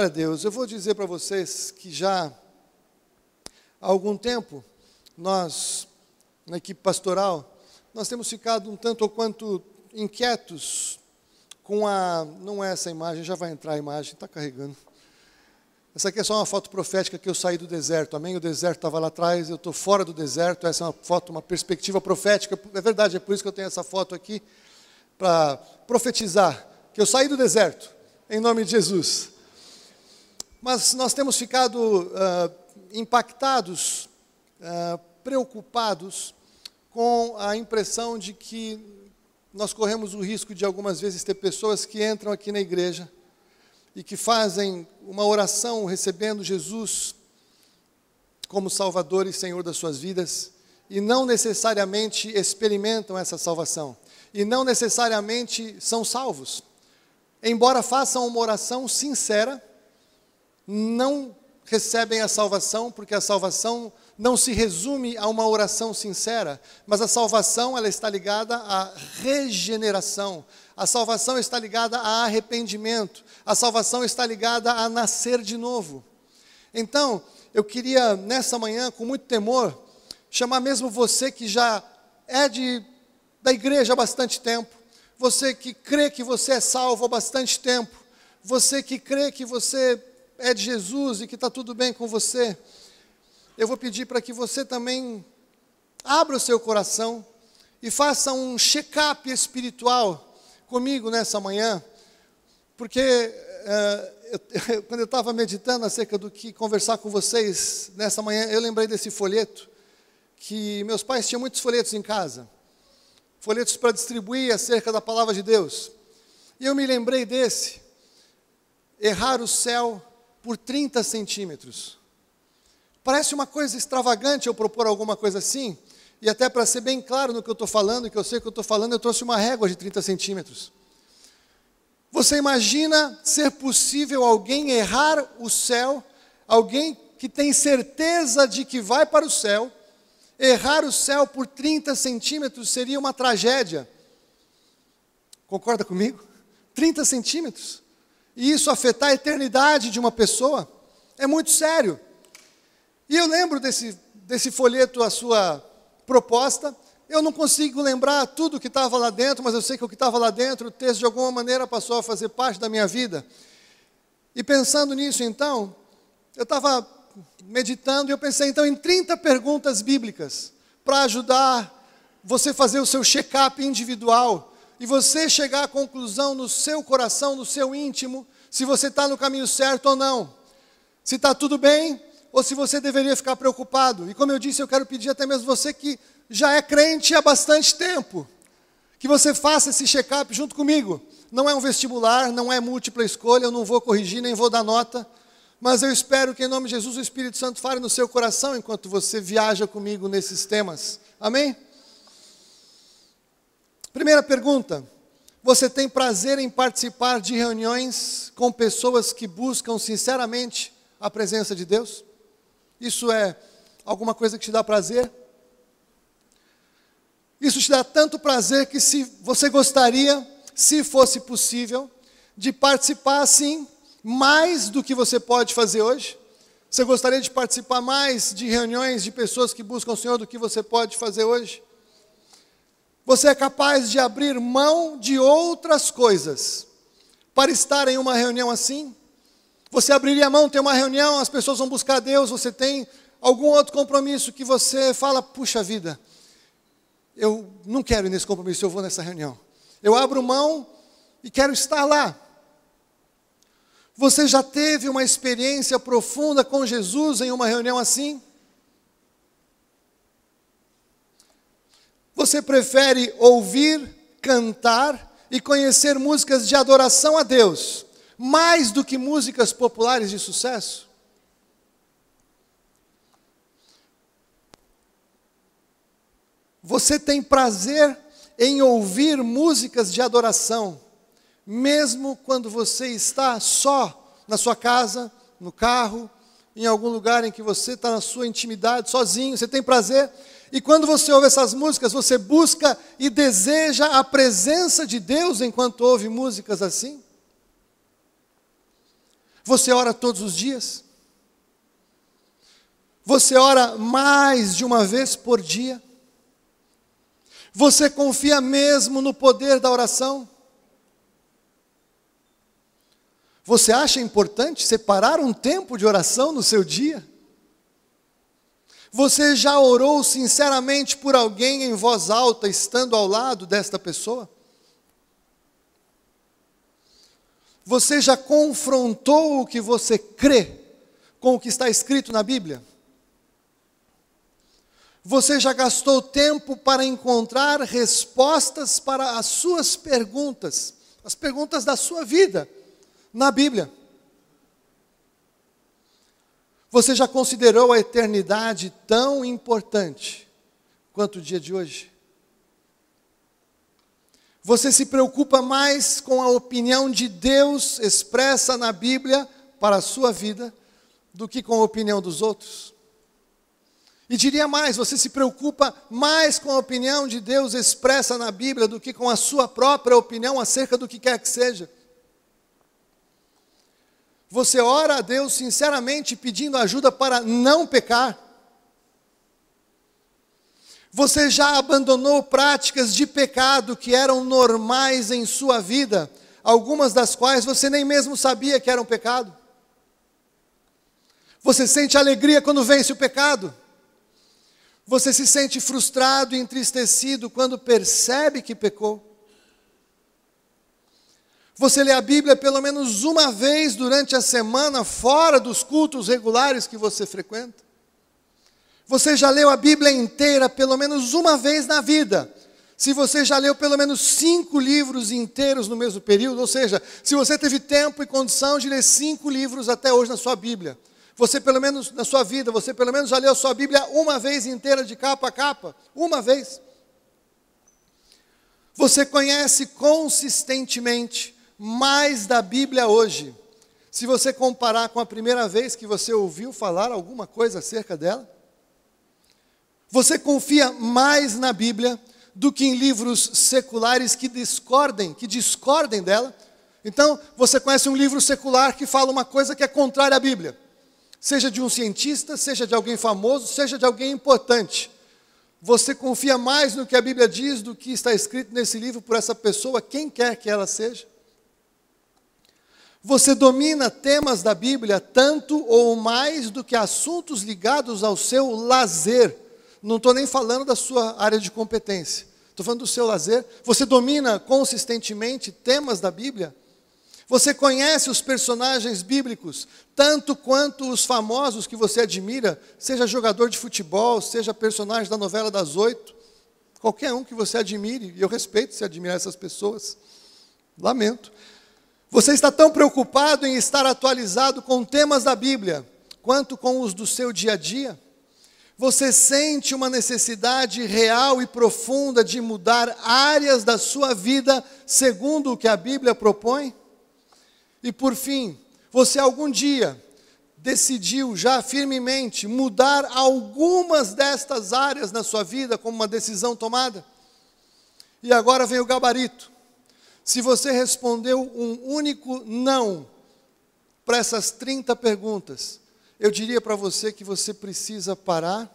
Glória a Deus. Eu vou dizer para vocês que já há algum tempo, nós, na equipe pastoral, nós temos ficado um tanto ou quanto inquietos com a... Não é essa imagem, já vai entrar a imagem, está carregando. Essa aqui é só uma foto profética que eu saí do deserto, amém? O deserto estava lá atrás, eu estou fora do deserto, essa é uma foto, uma perspectiva profética. É verdade, é por isso que eu tenho essa foto aqui, para profetizar que eu saí do deserto, em nome de Jesus. Mas nós temos ficado impactados, preocupados com a impressão de que nós corremos o risco de algumas vezes ter pessoas que entram aqui na igreja e que fazem uma oração recebendo Jesus como Salvador e Senhor das suas vidas e não necessariamente experimentam essa salvação e não necessariamente são salvos. Embora façam uma oração sincera, não recebem a salvação, porque a salvação não se resume a uma oração sincera, mas a salvação ela está ligada à regeneração, a salvação está ligada a arrependimento, a salvação está ligada a nascer de novo. Então, eu queria nessa manhã, com muito temor, chamar mesmo você que já é da igreja há bastante tempo, você que crê que você é salvo há bastante tempo, você que crê que você é de Jesus e que está tudo bem com você, eu vou pedir para que você também abra o seu coração e faça um check-up espiritual comigo nessa manhã, porque quando eu estava meditando acerca do que conversar com vocês nessa manhã, eu lembrei desse folheto, que meus pais tinham muitos folhetos em casa, folhetos para distribuir acerca da palavra de Deus, e eu me lembrei desse, errar o céu por 30 centímetros. Parece uma coisa extravagante eu propor alguma coisa assim, e até para ser bem claro no que eu estou falando, que eu sei o que eu estou falando, eu trouxe uma régua de 30 centímetros. Você imagina ser possível alguém errar o céu, alguém que tem certeza de que vai para o céu, errar o céu por 30 centímetros seria uma tragédia. Concorda comigo? 30 centímetros. E isso afetar a eternidade de uma pessoa é muito sério. E eu lembro desse folheto, a sua proposta. Eu não consigo lembrar tudo que estava lá dentro, mas eu sei que o que estava lá dentro, o texto de alguma maneira passou a fazer parte da minha vida. E pensando nisso então, eu estava meditando e eu pensei então em 30 perguntas bíblicas para ajudar você a fazer o seu check-up individual e você chegar à conclusão no seu coração, no seu íntimo, se você está no caminho certo ou não. Se está tudo bem ou se você deveria ficar preocupado. E como eu disse, eu quero pedir até mesmo você que já é crente há bastante tempo, que você faça esse check-up junto comigo. Não é um vestibular, não é múltipla escolha, eu não vou corrigir, nem vou dar nota, mas eu espero que em nome de Jesus o Espírito Santo fale no seu coração enquanto você viaja comigo nesses temas. Amém? Primeira pergunta: você tem prazer em participar de reuniões com pessoas que buscam sinceramente a presença de Deus? Isso é alguma coisa que te dá prazer? Isso te dá tanto prazer que se você gostaria, se fosse possível, de participar assim, mais do que você pode fazer hoje? Você gostaria de participar mais de reuniões de pessoas que buscam o Senhor do que você pode fazer hoje? Você é capaz de abrir mão de outras coisas para estar em uma reunião assim? Você abriria mão, tem uma reunião, as pessoas vão buscar Deus, você tem algum outro compromisso que você fala, puxa vida, eu não quero ir nesse compromisso, eu vou nessa reunião. Eu abro mão e quero estar lá. Você já teve uma experiência profunda com Jesus em uma reunião assim? Você prefere ouvir, cantar e conhecer músicas de adoração a Deus, mais do que músicas populares de sucesso? Você tem prazer em ouvir músicas de adoração, mesmo quando você está só na sua casa, no carro, em algum lugar em que você está na sua intimidade, sozinho, você tem prazer? E quando você ouve essas músicas, você busca e deseja a presença de Deus enquanto ouve músicas assim? Você ora todos os dias? Você ora mais de uma vez por dia? Você confia mesmo no poder da oração? Você acha importante separar um tempo de oração no seu dia? Você já orou sinceramente por alguém em voz alta, estando ao lado desta pessoa? Você já confrontou o que você crê com o que está escrito na Bíblia? Você já gastou tempo para encontrar respostas para as suas perguntas, as perguntas da sua vida, na Bíblia? Você já considerou a eternidade tão importante quanto o dia de hoje? Você se preocupa mais com a opinião de Deus expressa na Bíblia para a sua vida do que com a opinião dos outros? E diria mais, você se preocupa mais com a opinião de Deus expressa na Bíblia do que com a sua própria opinião acerca do que quer que seja? Você ora a Deus sinceramente pedindo ajuda para não pecar? Você já abandonou práticas de pecado que eram normais em sua vida, algumas das quais você nem mesmo sabia que eram pecado? Você sente alegria quando vence o pecado? Você se sente frustrado e entristecido quando percebe que pecou? Você lê a Bíblia pelo menos uma vez durante a semana, fora dos cultos regulares que você frequenta? Você já leu a Bíblia inteira pelo menos uma vez na vida? Se você já leu pelo menos 5 livros inteiros no mesmo período, ou seja, se você teve tempo e condição de ler 5 livros até hoje na sua Bíblia, você pelo menos, na sua vida, você pelo menos já leu a sua Bíblia uma vez inteira de capa a capa? Uma vez. Você conhece consistentemente mais da Bíblia hoje, se você comparar com a primeira vez que você ouviu falar alguma coisa acerca dela? Você confia mais na Bíblia do que em livros seculares que discordem dela? Então, você conhece um livro secular que fala uma coisa que é contrária à Bíblia, seja de um cientista, seja de alguém famoso, seja de alguém importante. Você confia mais no que a Bíblia diz do que está escrito nesse livro por essa pessoa, quem quer que ela seja? Você domina temas da Bíblia tanto ou mais do que assuntos ligados ao seu lazer. Não estou nem falando da sua área de competência. Estou falando do seu lazer. Você domina consistentemente temas da Bíblia? Você conhece os personagens bíblicos tanto quanto os famosos que você admira, seja jogador de futebol, seja personagem da novela das 8, qualquer um que você admire, e eu respeito se admirar essas pessoas. Lamento. Você está tão preocupado em estar atualizado com temas da Bíblia, quanto com os do seu dia a dia? Você sente uma necessidade real e profunda de mudar áreas da sua vida segundo o que a Bíblia propõe? E por fim, você algum dia decidiu já firmemente mudar algumas destas áreas na sua vida como uma decisão tomada? E agora vem o gabarito. Se você respondeu um único não para essas 30 perguntas, eu diria para você que você precisa parar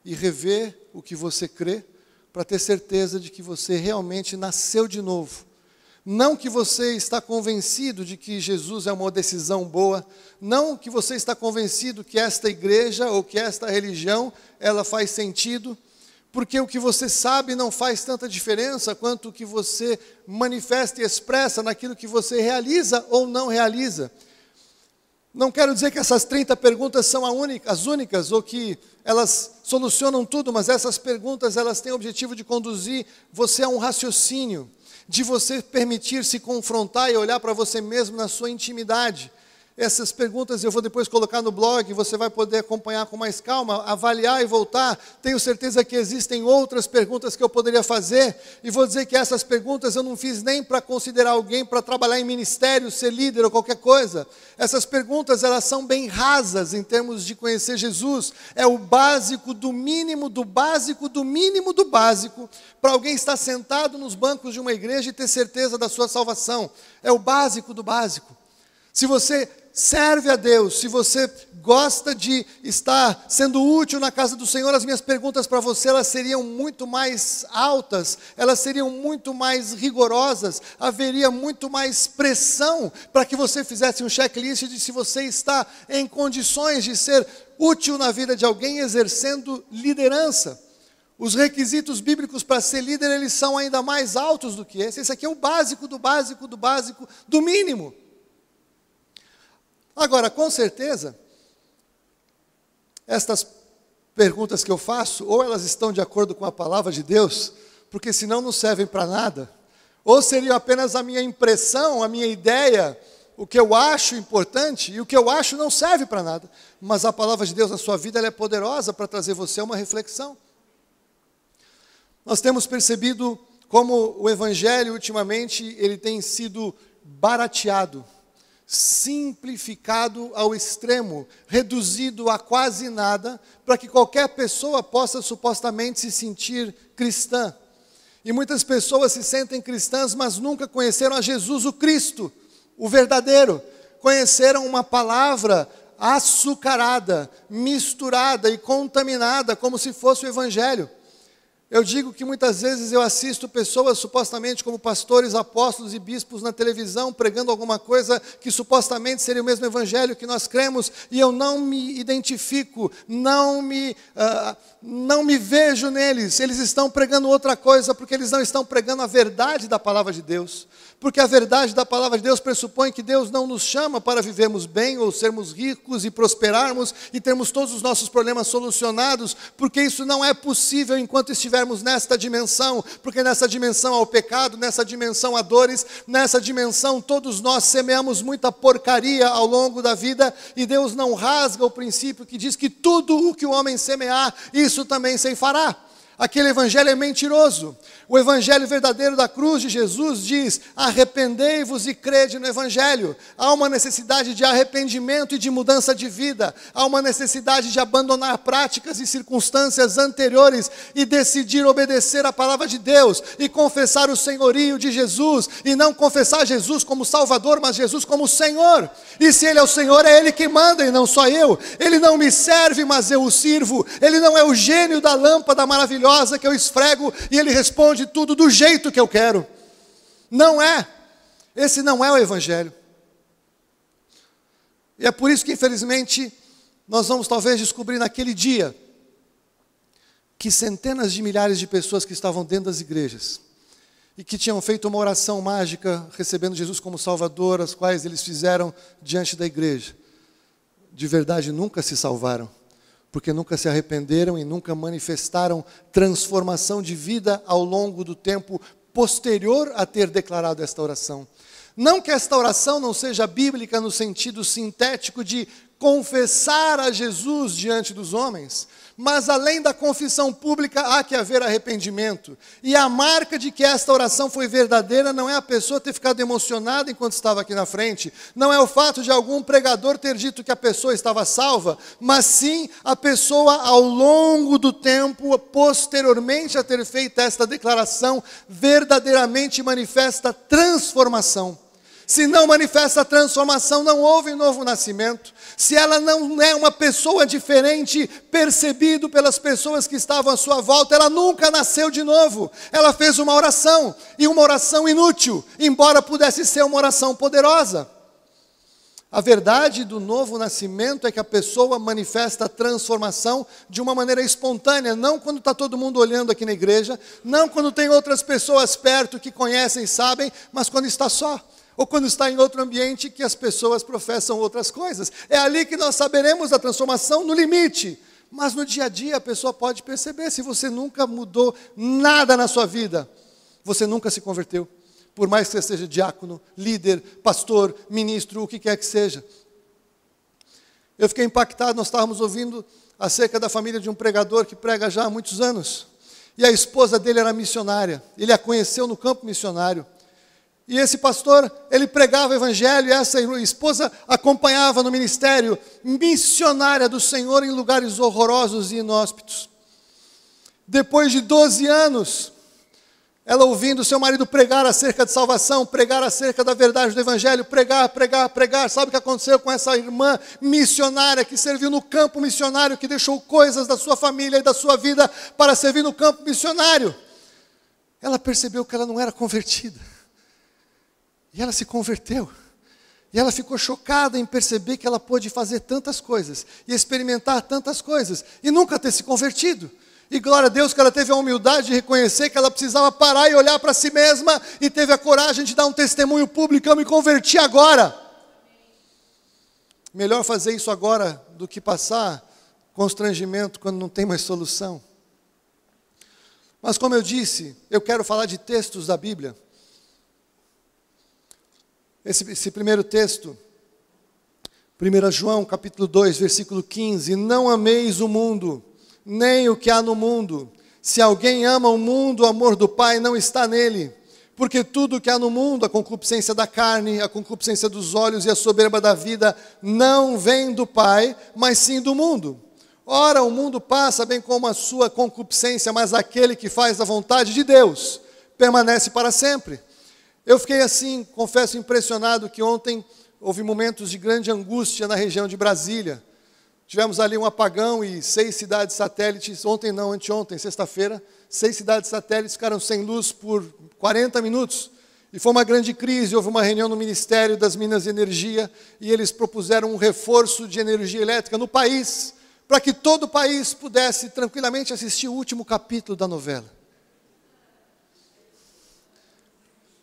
e rever o que você crê, para ter certeza de que você realmente nasceu de novo. Não que você está convencido de que Jesus é uma decisão boa, não que você está convencido que esta igreja ou que esta religião, ela faz sentido, porque o que você sabe não faz tanta diferença quanto o que você manifesta e expressa naquilo que você realiza ou não realiza. Não quero dizer que essas 30 perguntas são as únicas, ou que elas solucionam tudo, mas essas perguntas, elas têm o objetivo de conduzir você a um raciocínio, de você permitir-se confrontar e olhar para você mesmo na sua intimidade. Essas perguntas eu vou depois colocar no blog, você vai poder acompanhar com mais calma, avaliar e voltar. Tenho certeza que existem outras perguntas que eu poderia fazer, e vou dizer que essas perguntas eu não fiz nem para considerar alguém para trabalhar em ministério, ser líder ou qualquer coisa. Essas perguntas, elas são bem rasas em termos de conhecer Jesus. É o básico do mínimo, do básico, do mínimo do básico, para alguém estar sentado nos bancos de uma igreja e ter certeza da sua salvação. É o básico do básico. Se você serve a Deus, se você gosta de estar sendo útil na casa do Senhor, as minhas perguntas para você, elas seriam muito mais altas, elas seriam muito mais rigorosas, haveria muito mais pressão para que você fizesse um checklist de se você está em condições de ser útil na vida de alguém exercendo liderança. Os requisitos bíblicos para ser líder, eles são ainda mais altos do que esse. Esse aqui é o básico do básico do básico, do mínimo. Agora, com certeza, estas perguntas que eu faço, ou elas estão de acordo com a palavra de Deus, porque senão não servem para nada, ou seriam apenas a minha impressão, a minha ideia, o que eu acho importante, e o que eu acho não serve para nada. Mas a palavra de Deus na sua vida, ela é poderosa para trazer você uma reflexão. Nós temos percebido como o Evangelho, ultimamente, ele tem sido barateado, simplificado ao extremo, reduzido a quase nada, para que qualquer pessoa possa supostamente se sentir cristã. E muitas pessoas se sentem cristãs, mas nunca conheceram a Jesus o Cristo, o verdadeiro. Conheceram uma palavra açucarada, misturada e contaminada, como se fosse o Evangelho. Eu digo que muitas vezes eu assisto pessoas supostamente como pastores, apóstolos e bispos na televisão pregando alguma coisa que supostamente seria o mesmo evangelho que nós cremos, e eu não me identifico, não me vejo neles. Eles estão pregando outra coisa porque eles não estão pregando a verdade da palavra de Deus. Porque a verdade da palavra de Deus pressupõe que Deus não nos chama para vivermos bem ou sermos ricos e prosperarmos e termos todos os nossos problemas solucionados, porque isso não é possível enquanto estivermos nesta dimensão, porque nessa dimensão há o pecado, nessa dimensão há dores, nessa dimensão todos nós semeamos muita porcaria ao longo da vida, e Deus não rasga o princípio que diz que tudo o que o homem semear, isso também ceifará. Aquele evangelho é mentiroso. O evangelho verdadeiro da cruz de Jesus diz: arrependei-vos e crede no evangelho. Há uma necessidade de arrependimento e de mudança de vida. Há uma necessidade de abandonar práticas e circunstâncias anteriores e decidir obedecer a palavra de Deus e confessar o senhorio de Jesus, e não confessar Jesus como Salvador, mas Jesus como Senhor. E se Ele é o Senhor, é Ele que manda e não só eu. Ele não me serve, mas eu o sirvo. Ele não é o gênio da lâmpada maravilhosa que eu esfrego e Ele responde tudo do jeito que eu quero. Não é. Esse não é o Evangelho. E é por isso que, infelizmente, nós vamos talvez descobrir naquele dia que centenas de milhares de pessoas que estavam dentro das igrejas e que tinham feito uma oração mágica, recebendo Jesus como Salvador, as quais eles fizeram diante da igreja, de verdade nunca se salvaram, porque nunca se arrependeram e nunca manifestaram transformação de vida ao longo do tempo posterior a ter declarado esta oração. Não que esta oração não seja bíblica no sentido sintético de confessar a Jesus diante dos homens, mas além da confissão pública há que haver arrependimento. E a marca de que esta oração foi verdadeira não é a pessoa ter ficado emocionada enquanto estava aqui na frente, não é o fato de algum pregador ter dito que a pessoa estava salva, mas sim a pessoa ao longo do tempo, posteriormente a ter feito esta declaração, verdadeiramente manifesta transformação. Se não manifesta a transformação, não houve novo nascimento. Se ela não é uma pessoa diferente, percebido pelas pessoas que estavam à sua volta, ela nunca nasceu de novo. Ela fez uma oração, e uma oração inútil, embora pudesse ser uma oração poderosa. A verdade do novo nascimento é que a pessoa manifesta a transformação de uma maneira espontânea, não quando está todo mundo olhando aqui na igreja, não quando tem outras pessoas perto que conhecem e sabem, mas quando está só. Ou quando está em outro ambiente que as pessoas professam outras coisas. É ali que nós saberemos a transformação no limite. Mas no dia a dia a pessoa pode perceber, se você nunca mudou nada na sua vida, você nunca se converteu. Por mais que você seja diácono, líder, pastor, ministro, o que quer que seja. Eu fiquei impactado, nós estávamos ouvindo acerca da família de um pregador que prega já há muitos anos. E a esposa dele era missionária. Ele a conheceu no campo missionário. E esse pastor, ele pregava o evangelho, e essa esposa acompanhava no ministério missionária do Senhor em lugares horrorosos e inóspitos. Depois de 12 anos, Ela ouvindo seu marido pregar acerca de salvação, pregar acerca da verdade do Evangelho, pregar. Sabe o que aconteceu com essa irmã missionária que serviu no campo missionário, que deixou coisas da sua família e da sua vida para servir no campo missionário? Ela percebeu que ela não era convertida. E ela se converteu. E ela ficou chocada em perceber que ela pôde fazer tantas coisas, e experimentar tantas coisas, e nunca ter se convertido. E glória a Deus que ela teve a humildade de reconhecer que ela precisava parar e olhar para si mesma, e teve a coragem de dar um testemunho público: eu me converti agora. Melhor fazer isso agora do que passar constrangimento quando não tem mais solução. Mas como eu disse, eu quero falar de textos da Bíblia. Esse primeiro texto, 1 João capítulo 2, versículo 15: não ameis o mundo, nem o que há no mundo. Se alguém ama o mundo, o amor do Pai não está nele. Porque tudo o que há no mundo, a concupiscência da carne, a concupiscência dos olhos e a soberba da vida, não vem do Pai, mas sim do mundo. Ora, o mundo passa, bem como a sua concupiscência, mas aquele que faz a vontade de Deus permanece para sempre. Eu fiquei assim, confesso, impressionado que ontem houve momentos de grande angústia na região de Brasília. Tivemos ali um apagão e 6 cidades satélites, ontem não, anteontem, sexta-feira, 6 cidades satélites ficaram sem luz por 40 minutos. E foi uma grande crise, houve uma reunião no Ministério das Minas e Energia, e eles propuseram um reforço de energia elétrica no país, para que todo o país pudesse tranquilamente assistir o último capítulo da novela.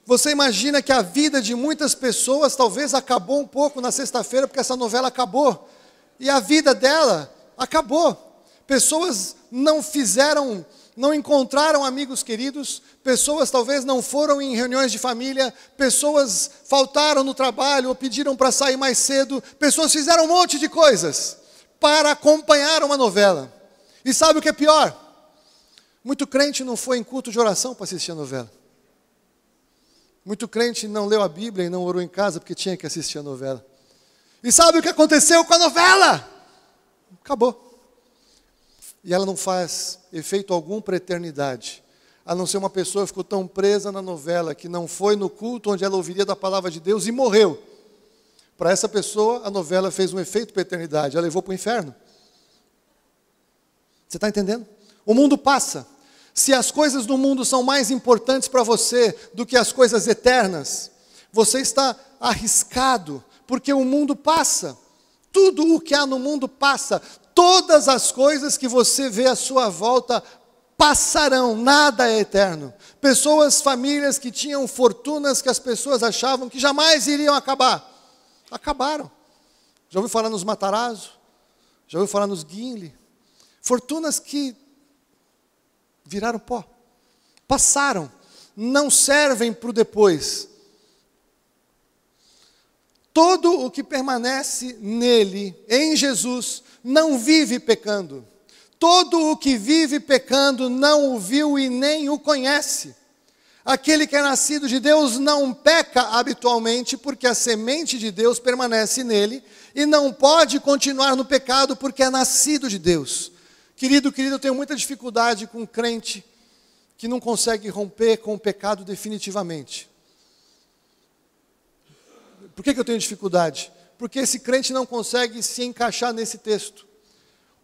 Você imagina que a vida de muitas pessoas talvez acabou um pouco na sexta-feira, porque essa novela acabou. E a vida dela acabou. Pessoas não encontraram amigos queridos, pessoas talvez não foram em reuniões de família, pessoas faltaram no trabalho ou pediram para sair mais cedo, pessoas fizeram um monte de coisas para acompanhar uma novela. E sabe o que é pior? Muito crente não foi em culto de oração para assistir a novela. Muito crente não leu a Bíblia e não orou em casa porque tinha que assistir a novela. E sabe o que aconteceu com a novela? Acabou. E ela não faz efeito algum para a eternidade. A não ser uma pessoa que ficou tão presa na novela que não foi no culto onde ela ouviria da palavra de Deus e morreu. Para essa pessoa, a novela fez um efeito para a eternidade. Ela levou para o inferno. Você está entendendo? O mundo passa. Se as coisas do mundo são mais importantes para você do que as coisas eternas, você está arriscado, porque o mundo passa. Tudo o que há no mundo passa. Todas as coisas que você vê à sua volta passarão, nada é eterno. Pessoas, famílias que tinham fortunas que as pessoas achavam que jamais iriam acabar, acabaram. Já ouviu falar nos Matarazzo? Já ouviu falar nos Guinle? Fortunas que viraram pó, passaram, não servem para o depois. Todo o que permanece nele, em Jesus, não vive pecando. Todo o que vive pecando não o viu e nem o conhece. Aquele que é nascido de Deus não peca habitualmente, porque a semente de Deus permanece nele, e não pode continuar no pecado, porque é nascido de Deus. Querido, eu tenho muita dificuldade com um crente que não consegue romper com o pecado definitivamente. Por que eu tenho dificuldade? Porque esse crente não consegue se encaixar nesse texto.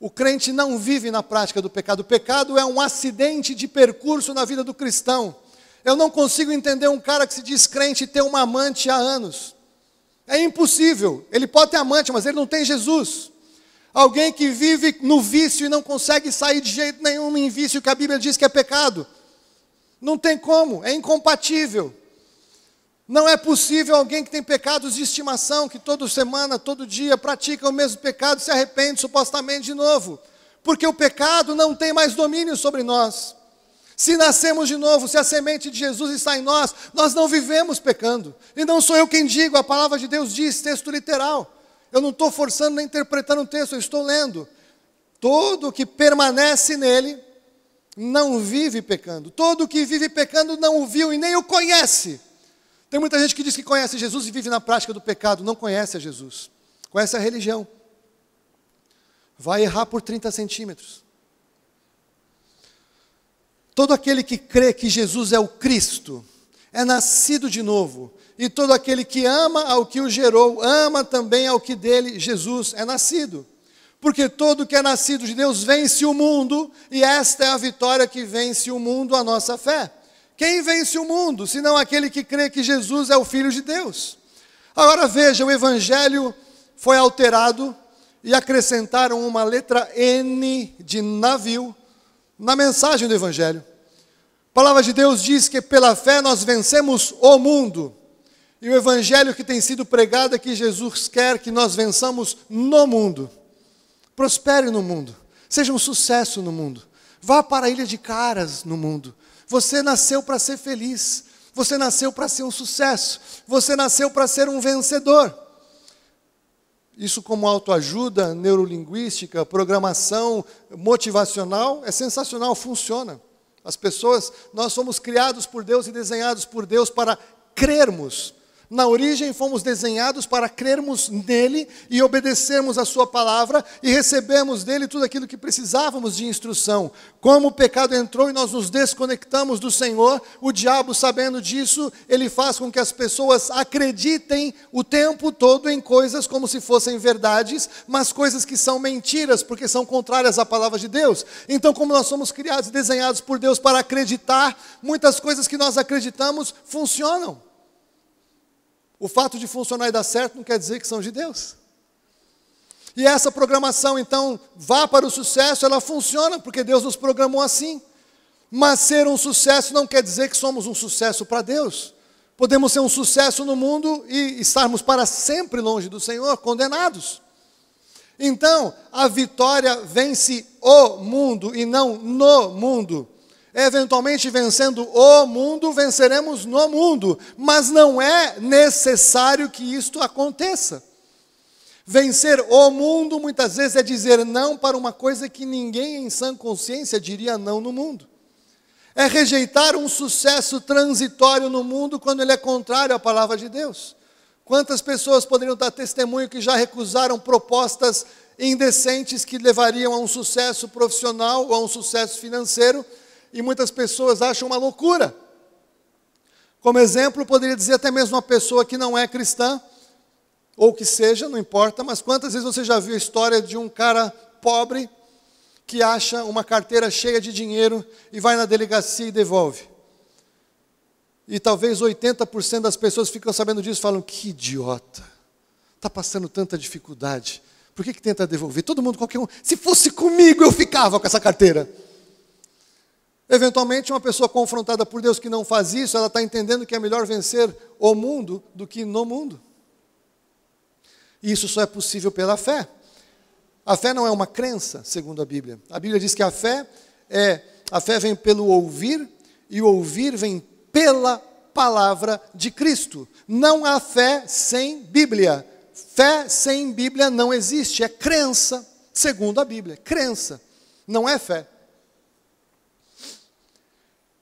O crente não vive na prática do pecado. O pecado é um acidente de percurso na vida do cristão. Eu não consigo entender um cara que se diz crente e ter uma amante há anos. É impossível. Ele pode ter amante, mas ele não tem Jesus. Alguém que vive no vício e não consegue sair de jeito nenhum em vício, que a Bíblia diz que é pecado. Não tem como, é incompatível. Não é possível alguém que tem pecados de estimação, que toda semana, todo dia, pratica o mesmo pecado e se arrepende supostamente de novo. Porque o pecado não tem mais domínio sobre nós. Se nascemos de novo, se a semente de Jesus está em nós, nós não vivemos pecando. E não sou eu quem digo, a palavra de Deus diz, texto literal. Eu não estou forçando nem interpretando o texto, eu estou lendo. Todo que permanece nele não vive pecando. Todo que vive pecando não o viu e nem o conhece. Tem muita gente que diz que conhece Jesus e vive na prática do pecado. Não conhece a Jesus. Conhece a religião. Vai errar por 30 centímetros. todo aquele que crê que Jesus é o Cristo, é nascido de novo. E todo aquele que ama ao que o gerou, ama também ao que dele, Jesus, é nascido. Porque todo que é nascido de Deus vence o mundo, e esta é a vitória que vence o mundo, a nossa fé. Quem vence o mundo, senão aquele que crê que Jesus é o Filho de Deus? Agora veja, o Evangelho foi alterado e acrescentaram uma letra N de navio na mensagem do Evangelho. A palavra de Deus diz que pela fé nós vencemos o mundo. E o Evangelho que tem sido pregado é que Jesus quer que nós vençamos no mundo. Prospere no mundo, seja um sucesso no mundo, vá para a Ilha de Caras no mundo. Você nasceu para ser feliz, você nasceu para ser um sucesso, você nasceu para ser um vencedor. Isso como autoajuda, neurolinguística, programação motivacional, é sensacional, funciona. As pessoas, nós somos criados por Deus e desenhados por Deus para crermos. Na origem fomos desenhados para crermos nele e obedecermos a sua palavra e recebemos dele tudo aquilo que precisávamos de instrução. Como o pecado entrou e nós nos desconectamos do Senhor, o diabo, sabendo disso, ele faz com que as pessoas acreditem o tempo todo em coisas como se fossem verdades, mas coisas que são mentiras, porque são contrárias à palavra de Deus. Então, como nós somos criados e desenhados por Deus para acreditar, muitas coisas que nós acreditamos funcionam. O fato de funcionar e dar certo não quer dizer que são de Deus. E essa programação, então, vá para o sucesso, ela funciona, porque Deus nos programou assim. Mas ser um sucesso não quer dizer que somos um sucesso para Deus. Podemos ser um sucesso no mundo e estarmos para sempre longe do Senhor, condenados. Então, a vitória vence o mundo e não no mundo. Eventualmente, vencendo o mundo, venceremos no mundo, mas não é necessário que isto aconteça. Vencer o mundo, muitas vezes, é dizer não para uma coisa que ninguém em sã consciência diria não no mundo. É rejeitar um sucesso transitório no mundo quando ele é contrário à palavra de Deus. Quantas pessoas poderiam dar testemunho que já recusaram propostas indecentes que levariam a um sucesso profissional ou a um sucesso financeiro, e muitas pessoas acham uma loucura. Como exemplo, poderia dizer até mesmo uma pessoa que não é cristã, ou que seja, não importa, mas quantas vezes você já viu a história de um cara pobre que acha uma carteira cheia de dinheiro e vai na delegacia e devolve? E talvez 80% das pessoas ficam sabendo disso e falam, que idiota, está passando tanta dificuldade, por que tenta devolver? Todo mundo, qualquer um, se fosse comigo eu ficava com essa carteira. Eventualmente, uma pessoa confrontada por Deus que não faz isso, ela está entendendo que é melhor vencer o mundo do que no mundo. E isso só é possível pela fé. A fé não é uma crença, segundo a Bíblia. A Bíblia diz que a fé vem pelo ouvir, e o ouvir vem pela palavra de Cristo. Não há fé sem Bíblia. Fé sem Bíblia não existe, é crença, segundo a Bíblia. Crença, não é fé.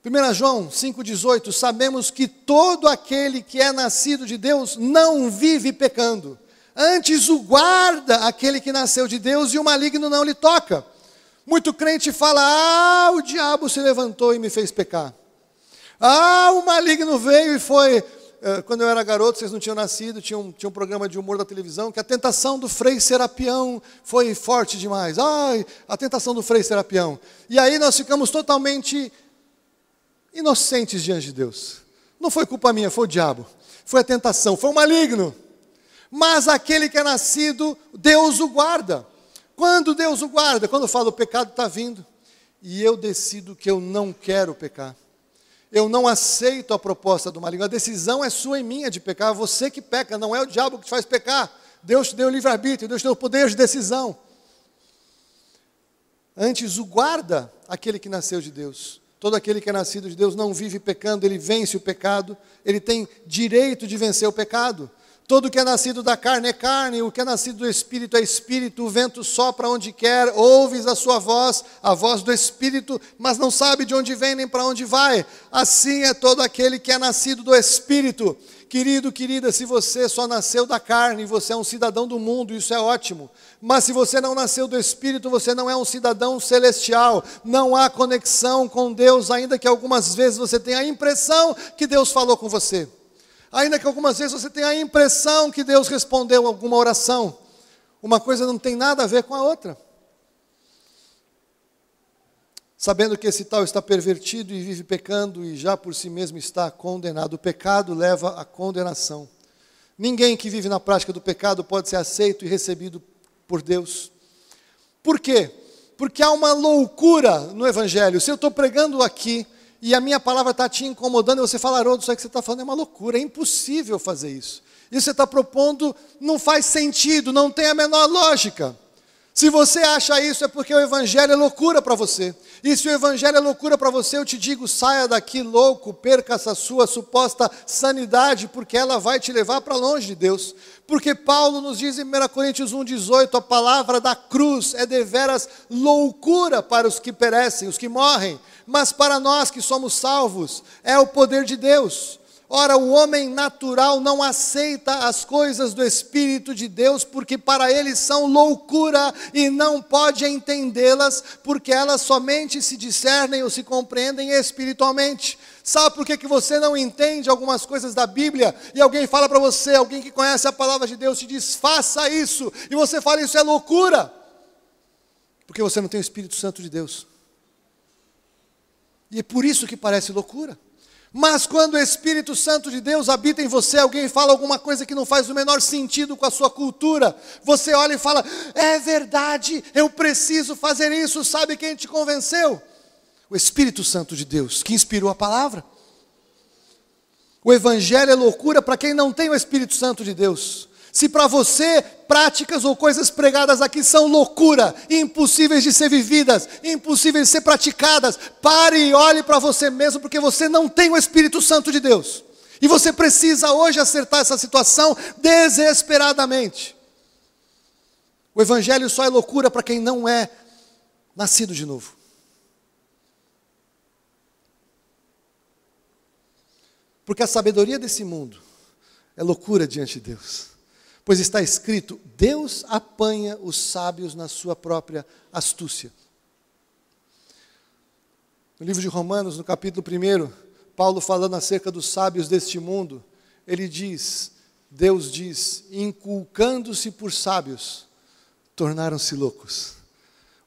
1 João 5,18, sabemos que todo aquele que é nascido de Deus não vive pecando. Antes o guarda aquele que nasceu de Deus e o maligno não lhe toca. Muito crente fala, o diabo se levantou e me fez pecar. O maligno veio e foi... Quando eu era garoto, vocês não tinham nascido, tinha um programa de humor da televisão, que a tentação do Frei Serapião foi forte demais. A tentação do Frei Serapião. E aí nós ficamos totalmente... inocentes diante de Deus. Não foi culpa minha, foi o diabo. Foi a tentação, foi o maligno. Mas aquele que é nascido, Deus o guarda. Quando Deus o guarda? Quando fala o pecado está vindo. E eu decido que eu não quero pecar. Eu não aceito a proposta do maligno. A decisão é sua e minha de pecar. É você que peca, não é o diabo que te faz pecar. Deus te deu o livre-arbítrio, Deus te deu o poder de decisão. Antes o guarda aquele que nasceu de Deus. Todo aquele que é nascido de Deus não vive pecando, ele vence o pecado, ele tem direito de vencer o pecado. Todo que é nascido da carne é carne, o que é nascido do Espírito é Espírito, o vento sopra onde quer, ouves a sua voz, a voz do Espírito, mas não sabe de onde vem nem para onde vai. Assim é todo aquele que é nascido do Espírito. Querido, querida, se você só nasceu da carne, você é um cidadão do mundo, isso é ótimo. Mas se você não nasceu do Espírito, você não é um cidadão celestial. Não há conexão com Deus, ainda que algumas vezes você tenha a impressão que Deus falou com você. Ainda que algumas vezes você tenha a impressão que Deus respondeu alguma oração. Uma coisa não tem nada a ver com a outra. Sabendo que esse tal está pervertido e vive pecando e já por si mesmo está condenado. O pecado leva à condenação. Ninguém que vive na prática do pecado pode ser aceito e recebido por Deus. Por quê? Porque há uma loucura no Evangelho. Se eu estou pregando aqui e a minha palavra está te incomodando, e você fala, Haroldo, isso aí que você está falando é uma loucura, é impossível fazer isso. Isso que você está propondo não faz sentido, não tem a menor lógica. Se você acha isso, é porque o Evangelho é loucura para você. E se o Evangelho é loucura para você, eu te digo, saia daqui louco, perca essa sua suposta sanidade, porque ela vai te levar para longe de Deus. Porque Paulo nos diz em 1 Coríntios 1,18, a palavra da cruz é deveras loucura para os que perecem, os que morrem. Mas para nós que somos salvos, é o poder de Deus. Ora, o homem natural não aceita as coisas do Espírito de Deus, porque para ele são loucura e não pode entendê-las, porque elas somente se discernem ou se compreendem espiritualmente. Sabe por que você não entende algumas coisas da Bíblia? E alguém fala para você, alguém que conhece a palavra de Deus, te diz, faça isso. E você fala, isso é loucura. Porque você não tem o Espírito Santo de Deus. E é por isso que parece loucura. Mas quando o Espírito Santo de Deus habita em você, alguém fala alguma coisa que não faz o menor sentido com a sua cultura, você olha e fala, é verdade, eu preciso fazer isso. Sabe quem te convenceu? O Espírito Santo de Deus, que inspirou a palavra. O Evangelho é loucura para quem não tem o Espírito Santo de Deus. Se para você, práticas ou coisas pregadas aqui são loucura, impossíveis de ser vividas, impossíveis de ser praticadas, pare e olhe para você mesmo, porque você não tem o Espírito Santo de Deus. E você precisa hoje acertar essa situação desesperadamente. O Evangelho só é loucura para quem não é nascido de novo. Porque a sabedoria desse mundo é loucura diante de Deus. Pois está escrito, Deus apanha os sábios na sua própria astúcia. No livro de Romanos, no capítulo 1, Paulo falando acerca dos sábios deste mundo, ele diz, Deus diz, inculcando-se por sábios, tornaram-se loucos.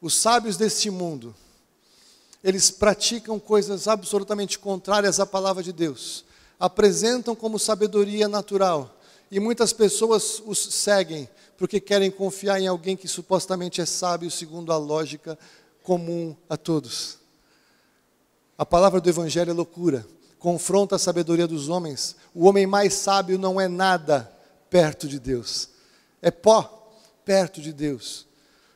Os sábios deste mundo, eles praticam coisas absolutamente contrárias à palavra de Deus, apresentam como sabedoria natural, e muitas pessoas os seguem, porque querem confiar em alguém que supostamente é sábio, segundo a lógica comum a todos. A palavra do Evangelho é loucura, confronta a sabedoria dos homens. O homem mais sábio não é nada perto de Deus, é pó perto de Deus.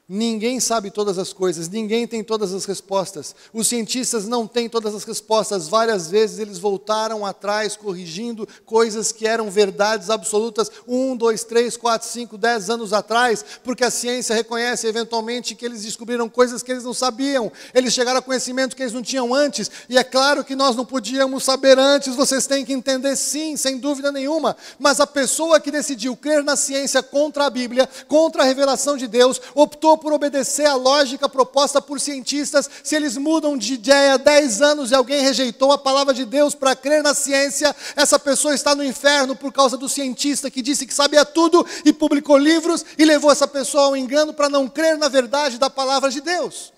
Ninguém sabe todas as coisas, ninguém tem todas as respostas. Os cientistas não têm todas as respostas. Várias vezes eles voltaram atrás, corrigindo coisas que eram verdades absolutas 1, 2, 3, 4, 5, 10 anos atrás, porque a ciência reconhece eventualmente que eles descobriram coisas que eles não sabiam. Eles chegaram a conhecimento que eles não tinham antes. E é claro que nós não podíamos saber antes, vocês têm que entender sim, sem dúvida nenhuma. Mas a pessoa que decidiu crer na ciência contra a Bíblia, contra a revelação de Deus, optou por obedecer à lógica proposta por cientistas. Se eles mudam de ideia 10 anos e alguém rejeitou a palavra de Deus para crer na ciência, essa pessoa está no inferno por causa do cientista que disse que sabia tudo e publicou livros e levou essa pessoa ao engano para não crer na verdade da palavra de Deus.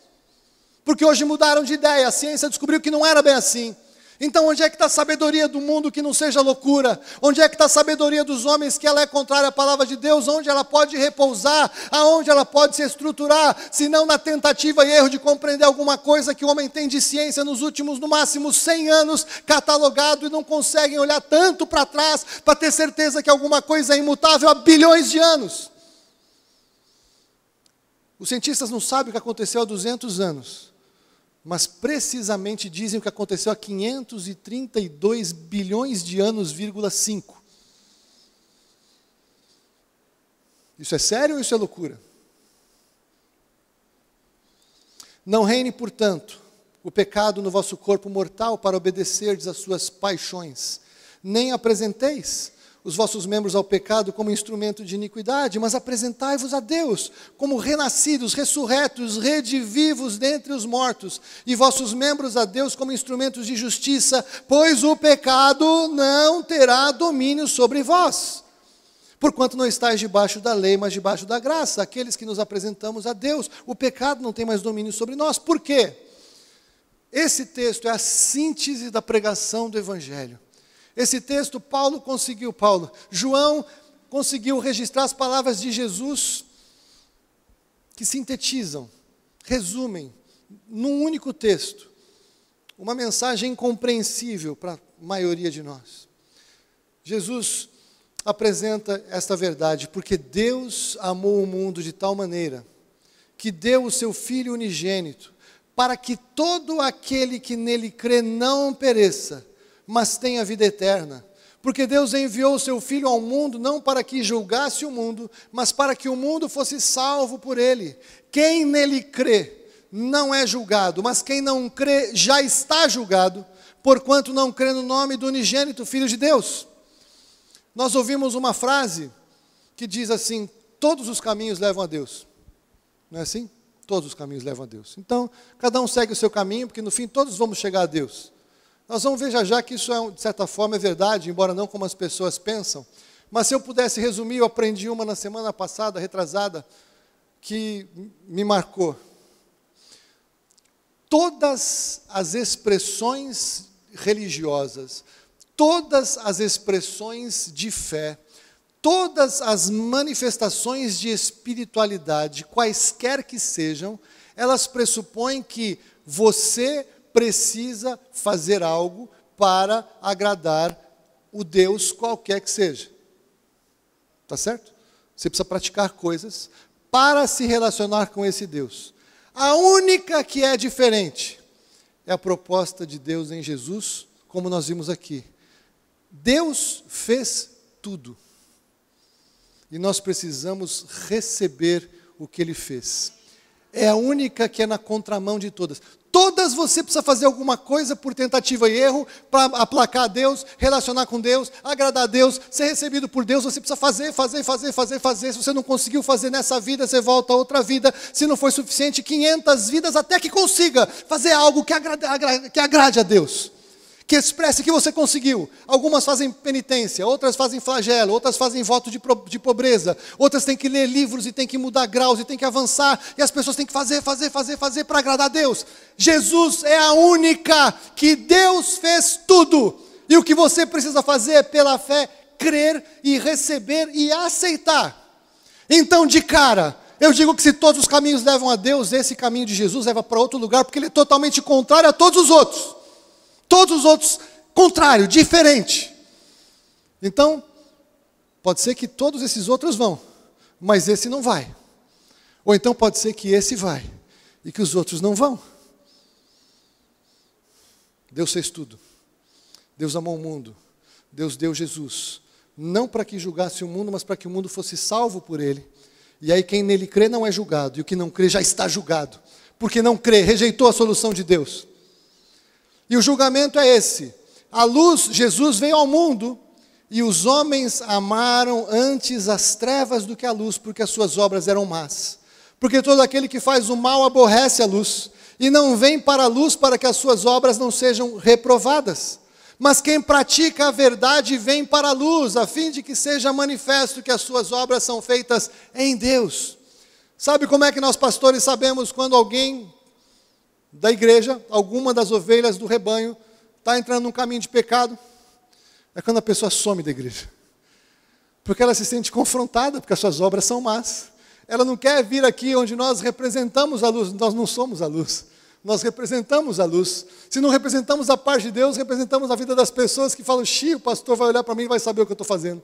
Porque hoje mudaram de ideia, a ciência descobriu que não era bem assim. Então onde é que está a sabedoria do mundo que não seja loucura? Onde é que está a sabedoria dos homens que ela é contrária à palavra de Deus? Onde ela pode repousar? Aonde ela pode se estruturar? Se não na tentativa e erro de compreender alguma coisa que o homem tem de ciência nos últimos, no máximo, 100 anos catalogado e não conseguem olhar tanto para trás para ter certeza que alguma coisa é imutável há bilhões de anos. Os cientistas não sabem o que aconteceu há 200 anos. Mas precisamente dizem o que aconteceu há 532 bilhões de anos, 5. Isso é sério ou isso é loucura? Não reine, portanto, o pecado no vosso corpo mortal para obedecerdes às suas paixões. Nem apresenteis os vossos membros ao pecado como instrumento de iniquidade, mas apresentai-vos a Deus como renascidos, ressurretos, redivivos dentre os mortos, e vossos membros a Deus como instrumentos de justiça, pois o pecado não terá domínio sobre vós. Porquanto não estáis debaixo da lei, mas debaixo da graça, aqueles que nos apresentamos a Deus, o pecado não tem mais domínio sobre nós. Por quê? Esse texto é a síntese da pregação do Evangelho. Esse texto, João conseguiu registrar as palavras de Jesus que sintetizam, resumem, num único texto, uma mensagem incompreensível para a maioria de nós. Jesus apresenta esta verdade, porque Deus amou o mundo de tal maneira que deu o seu Filho unigênito, para que todo aquele que nele crê não pereça, mas tenha vida eterna. Porque Deus enviou o seu Filho ao mundo, não para que julgasse o mundo, mas para que o mundo fosse salvo por ele. Quem nele crê não é julgado, mas quem não crê já está julgado, porquanto não crê no nome do unigênito Filho de Deus. Nós ouvimos uma frase que diz assim: todos os caminhos levam a Deus. Não é assim? Todos os caminhos levam a Deus. Então, cada um segue o seu caminho, porque no fim todos vamos chegar a Deus. Nós vamos ver já que isso, de certa forma, é verdade, embora não como as pessoas pensam. Mas se eu pudesse resumir, eu aprendi uma na semana passada, retrasada, que me marcou. Todas as expressões religiosas, todas as expressões de fé, todas as manifestações de espiritualidade, quaisquer que sejam, elas pressupõem que você precisa fazer algo para agradar o Deus qualquer que seja. Tá certo? Você precisa praticar coisas para se relacionar com esse Deus. A única que é diferente é a proposta de Deus em Jesus, como nós vimos aqui. Deus fez tudo. E nós precisamos receber o que Ele fez. É a única que é na contramão de todas. Todas você precisa fazer alguma coisa por tentativa e erro, para aplacar a Deus, relacionar com Deus, agradar a Deus, ser recebido por Deus. Você precisa fazer. Se você não conseguiu fazer nessa vida, você volta a outra vida. Se não foi suficiente, 500 vidas até que consiga fazer algo que agrade a Deus. Que expresse que você conseguiu. Algumas fazem penitência, outras fazem flagelo, outras fazem voto de pobreza, outras têm que ler livros e têm que mudar graus e têm que avançar, e as pessoas têm que fazer para agradar a Deus. Jesus é a única que Deus fez tudo, e o que você precisa fazer é pela fé, crer e receber e aceitar. Então, de cara, eu digo que se todos os caminhos levam a Deus, esse caminho de Jesus leva para outro lugar, porque ele é totalmente contrário a todos os outros. Todos os outros, contrário, diferente. Então, pode ser que todos esses outros vão, mas esse não vai. Ou então pode ser que esse vai, e que os outros não vão. Deus fez tudo. Deus amou o mundo. Deus deu Jesus. Não para que julgasse o mundo, mas para que o mundo fosse salvo por ele. E aí quem nele crê não é julgado, e o que não crê já está julgado. Porque não crê, rejeitou a solução de Deus. E o julgamento é esse: a luz, Jesus veio ao mundo, e os homens amaram antes as trevas do que a luz, porque as suas obras eram más. Porque todo aquele que faz o mal aborrece a luz, e não vem para a luz para que as suas obras não sejam reprovadas. Mas quem pratica a verdade vem para a luz, a fim de que seja manifesto que as suas obras são feitas em Deus. Sabe como é que nós pastores sabemos quando alguém da igreja, alguma das ovelhas do rebanho, está entrando num caminho de pecado? É quando a pessoa some da igreja. Porque ela se sente confrontada, porque as suas obras são más. Ela não quer vir aqui onde nós representamos a luz. Nós não somos a luz. Nós representamos a luz. Se não representamos a parte de Deus, representamos a vida das pessoas que falam: "Xi, o pastor vai olhar para mim e vai saber o que eu estou fazendo."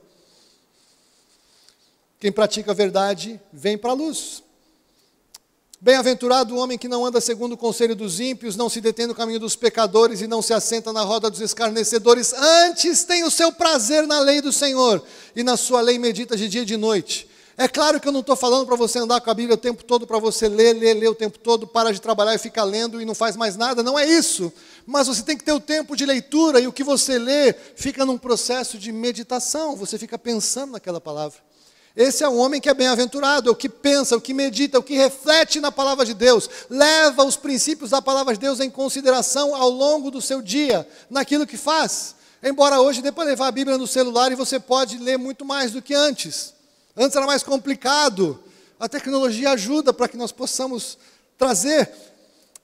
Quem pratica a verdade vem para a luz. Bem-aventurado o homem que não anda segundo o conselho dos ímpios, não se detém no caminho dos pecadores e não se assenta na roda dos escarnecedores. Antes tem o seu prazer na lei do Senhor, e na sua lei medita de dia e de noite. É claro que eu não estou falando para você andar com a Bíblia o tempo todo, para você ler o tempo todo, para de trabalhar e ficar lendo e não faz mais nada, não é isso. Mas você tem que ter o tempo de leitura e o que você lê fica num processo de meditação, você fica pensando naquela palavra. Esse é um homem que é bem-aventurado, é o que pensa, é o que medita, é o que reflete na palavra de Deus, leva os princípios da palavra de Deus em consideração ao longo do seu dia, naquilo que faz. Embora hoje dê para levar a Bíblia no celular e você pode ler muito mais do que antes. Antes era mais complicado. A tecnologia ajuda para que nós possamos trazer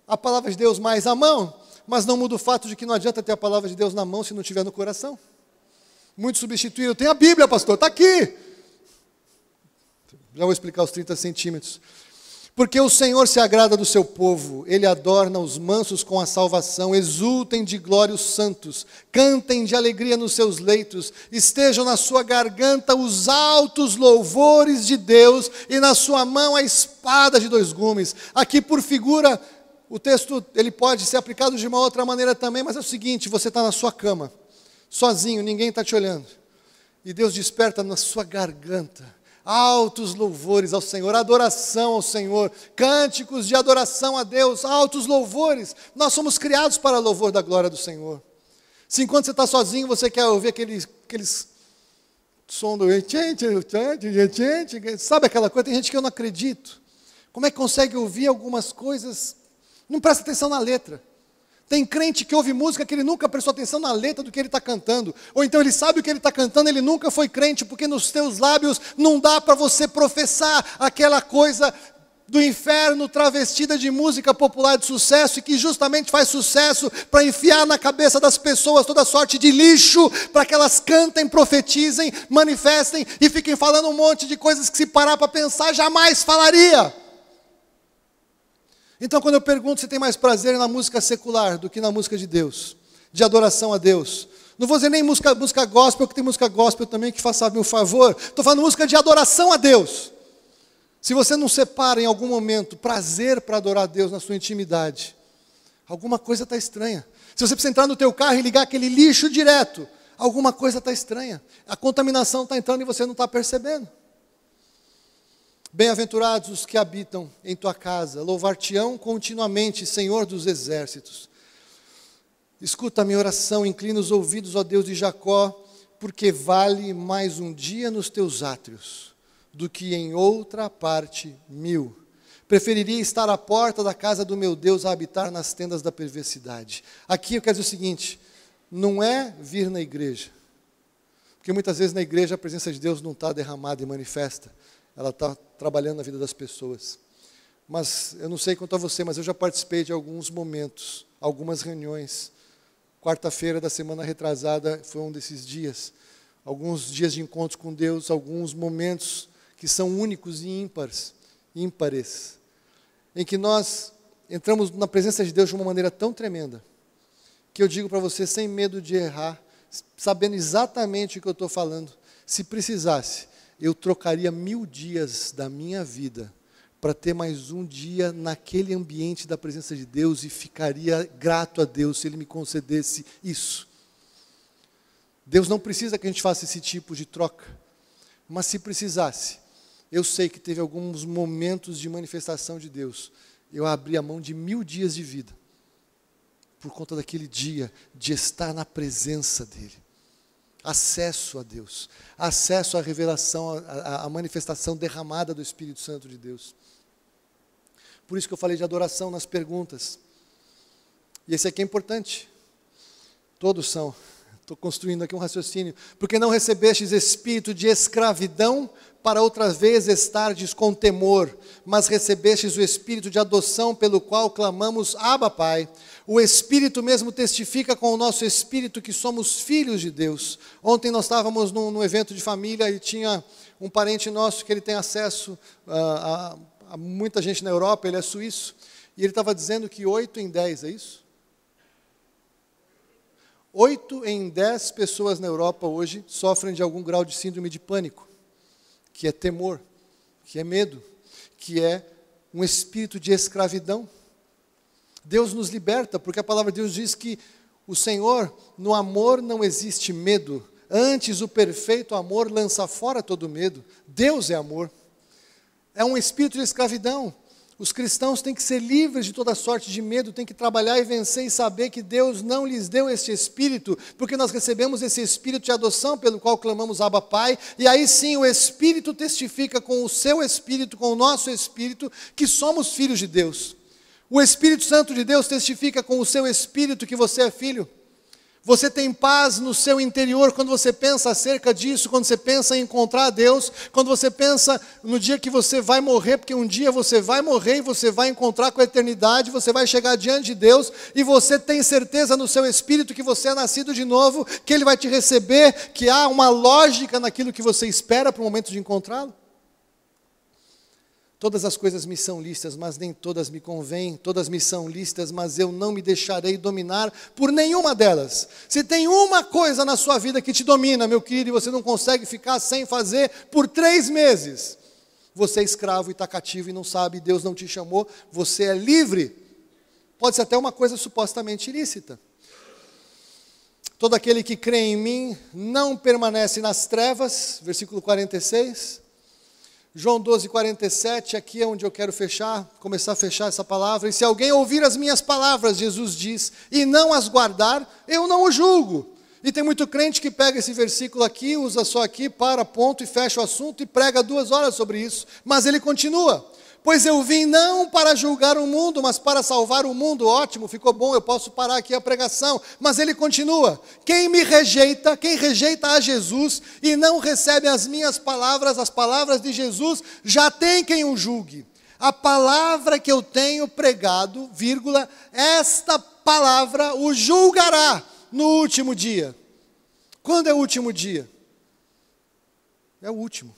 a palavra de Deus mais à mão, mas não muda o fato de que não adianta ter a palavra de Deus na mão se não tiver no coração. Muitos substituíram, tem a Bíblia, pastor, está aqui. Já vou explicar os 30 centímetros. Porque o Senhor se agrada do seu povo, Ele adorna os mansos com a salvação, exultem de glória os santos, cantem de alegria nos seus leitos, estejam na sua garganta os altos louvores de Deus, e na sua mão a espada de dois gumes. Aqui por figura, o texto ele pode ser aplicado de uma outra maneira também, mas é o seguinte, você está na sua cama, sozinho, ninguém está te olhando, e Deus desperta na sua garganta, altos louvores ao Senhor, adoração ao Senhor, cânticos de adoração a Deus, altos louvores. Nós somos criados para louvor da glória do Senhor. Se enquanto você está sozinho, você quer ouvir aqueles som do... Sabe aquela coisa? Tem gente que eu não acredito. Como é que consegue ouvir algumas coisas? Não presta atenção na letra. Tem crente que ouve música que ele nunca prestou atenção na letra do que ele está cantando. Ou então ele sabe o que ele está cantando, ele nunca foi crente, porque nos teus lábios não dá para você professar aquela coisa do inferno travestida de música popular de sucesso, e que justamente faz sucesso para enfiar na cabeça das pessoas toda sorte de lixo, para que elas cantem, profetizem, manifestem e fiquem falando um monte de coisas que, se parar para pensar, jamais falaria. Então, quando eu pergunto se tem mais prazer na música secular do que na música de Deus, de adoração a Deus, não vou dizer nem música gospel, porque tem música gospel também que faça meu favor, estou falando música de adoração a Deus. Se você não separa em algum momento prazer para adorar a Deus na sua intimidade, alguma coisa está estranha. Se você precisa entrar no teu carro e ligar aquele lixo direto, alguma coisa está estranha. A contaminação está entrando e você não está percebendo. Bem-aventurados os que habitam em tua casa, louvar-te-ão continuamente, Senhor dos exércitos. Escuta a minha oração, inclina os ouvidos, ó Deus de Jacó, porque vale mais um dia nos teus átrios, do que em outra parte 1000. Preferiria estar à porta da casa do meu Deus a habitar nas tendas da perversidade. Aqui eu quero dizer o seguinte, não é vir na igreja, porque muitas vezes na igreja a presença de Deus não está derramada e manifesta, ela está trabalhando na vida das pessoas. Mas eu não sei quanto a você, mas eu já participei de alguns momentos, algumas reuniões. Quarta-feira da semana retrasada foi um desses dias. Alguns dias de encontro com Deus, alguns momentos que são únicos e ímpares, em que nós entramos na presença de Deus de uma maneira tão tremenda, que eu digo para você, sem medo de errar, sabendo exatamente o que eu estou falando, se precisasse, eu trocaria 1000 dias da minha vida para ter mais um dia naquele ambiente da presença de Deus e ficaria grato a Deus se Ele me concedesse isso. Deus não precisa que a gente faça esse tipo de troca, mas se precisasse, eu sei que teve alguns momentos de manifestação de Deus, eu abri a mão de 1000 dias de vida, por conta daquele dia de estar na presença dEle. Acesso a Deus, acesso à revelação, à manifestação derramada do Espírito Santo de Deus. Por isso que eu falei de adoração nas perguntas. E esse aqui é importante. Todos são. Estou construindo aqui um raciocínio. Porque não recebestes espírito de escravidão para outra vez estardes com temor, mas recebestes o espírito de adoção pelo qual clamamos, Abba, Pai. O Espírito mesmo testifica com o nosso espírito que somos filhos de Deus. Ontem nós estávamos num evento de família e tinha um parente nosso que ele tem acesso a muita gente na Europa, ele é suíço, e ele estava dizendo que 8 em 10, é isso? 8 em 10 pessoas na Europa hoje sofrem de algum grau de síndrome de pânico, que é temor, que é medo, que é um espírito de escravidão. Deus nos liberta, porque a palavra de Deus diz que o Senhor, no amor não existe medo, antes o perfeito amor lança fora todo medo. Deus é amor. É um espírito de escravidão. Os cristãos têm que ser livres de toda sorte de medo, têm que trabalhar e vencer e saber que Deus não lhes deu este espírito, porque nós recebemos esse espírito de adoção pelo qual clamamos Abba Pai, e aí sim o Espírito testifica com o seu espírito, com o nosso espírito, que somos filhos de Deus. O Espírito Santo de Deus testifica com o seu espírito que você é filho. Você tem paz no seu interior quando você pensa acerca disso, quando você pensa em encontrar Deus, quando você pensa no dia que você vai morrer, porque um dia você vai morrer e você vai encontrar com a eternidade, você vai chegar diante de Deus e você tem certeza no seu espírito que você é nascido de novo, que Ele vai te receber, que há uma lógica naquilo que você espera para o momento de encontrá-lo. Todas as coisas me são lícitas, mas nem todas me convêm. Todas me são lícitas, mas eu não me deixarei dominar por nenhuma delas. Se tem uma coisa na sua vida que te domina, meu querido, e você não consegue ficar sem fazer por 3 meses, você é escravo e está cativo e não sabe, Deus não te chamou, você é livre. Pode ser até uma coisa supostamente ilícita. Todo aquele que crê em mim não permanece nas trevas, versículo 46. João 12:47, aqui é onde eu quero começar a fechar essa palavra. E se alguém ouvir as minhas palavras, Jesus diz, e não as guardar, eu não o julgo. E tem muito crente que pega esse versículo aqui, usa só aqui, para, ponto, e fecha o assunto, e prega 2 horas sobre isso. Mas ele continua. Pois eu vim não para julgar o mundo, mas para salvar o mundo. Ótimo, ficou bom, eu posso parar aqui a pregação. Mas ele continua. Quem me rejeita, quem rejeita a Jesus e não recebe as minhas palavras, as palavras de Jesus, já tem quem o julgue. A palavra que eu tenho pregado, vírgula, esta palavra o julgará no último dia. Quando é o último dia? É o último.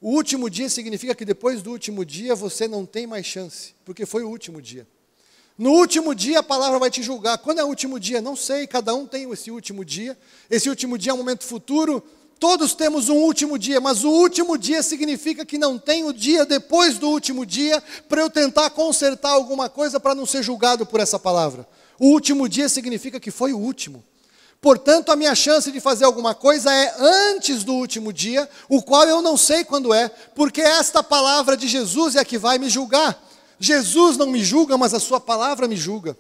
O último dia significa que depois do último dia você não tem mais chance, porque foi o último dia. No último dia a palavra vai te julgar. Quando é o último dia? Não sei, cada um tem esse último dia. Esse último dia é um momento futuro, todos temos um último dia, mas o último dia significa que não tem o dia depois do último dia para eu tentar consertar alguma coisa para não ser julgado por essa palavra. O último dia significa que foi o último. Portanto, a minha chance de fazer alguma coisa é antes do último dia, o qual eu não sei quando é, porque esta palavra de Jesus é a que vai me julgar. Jesus não me julga, mas a sua palavra me julga.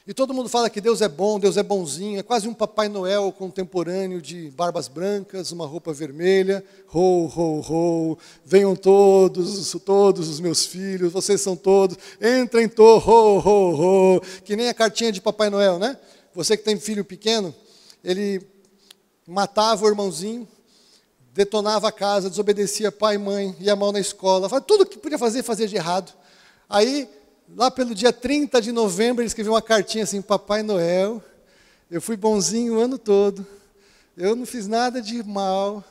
E todo mundo fala que Deus é bom, Deus é bonzinho, é quase um Papai Noel contemporâneo de barbas brancas, uma roupa vermelha, ho, ho, ho, venham todos os meus filhos, vocês são todos, entrem todos, ho, ho, ho, que nem a cartinha de Papai Noel, né? Você que tem filho pequeno, ele matava o irmãozinho, detonava a casa, desobedecia pai e mãe, ia mal na escola, tudo que podia fazer, fazia de errado. Aí, lá pelo dia 30 de novembro, ele escreveu uma cartinha assim, Papai Noel, eu fui bonzinho o ano todo, eu não fiz nada de mal,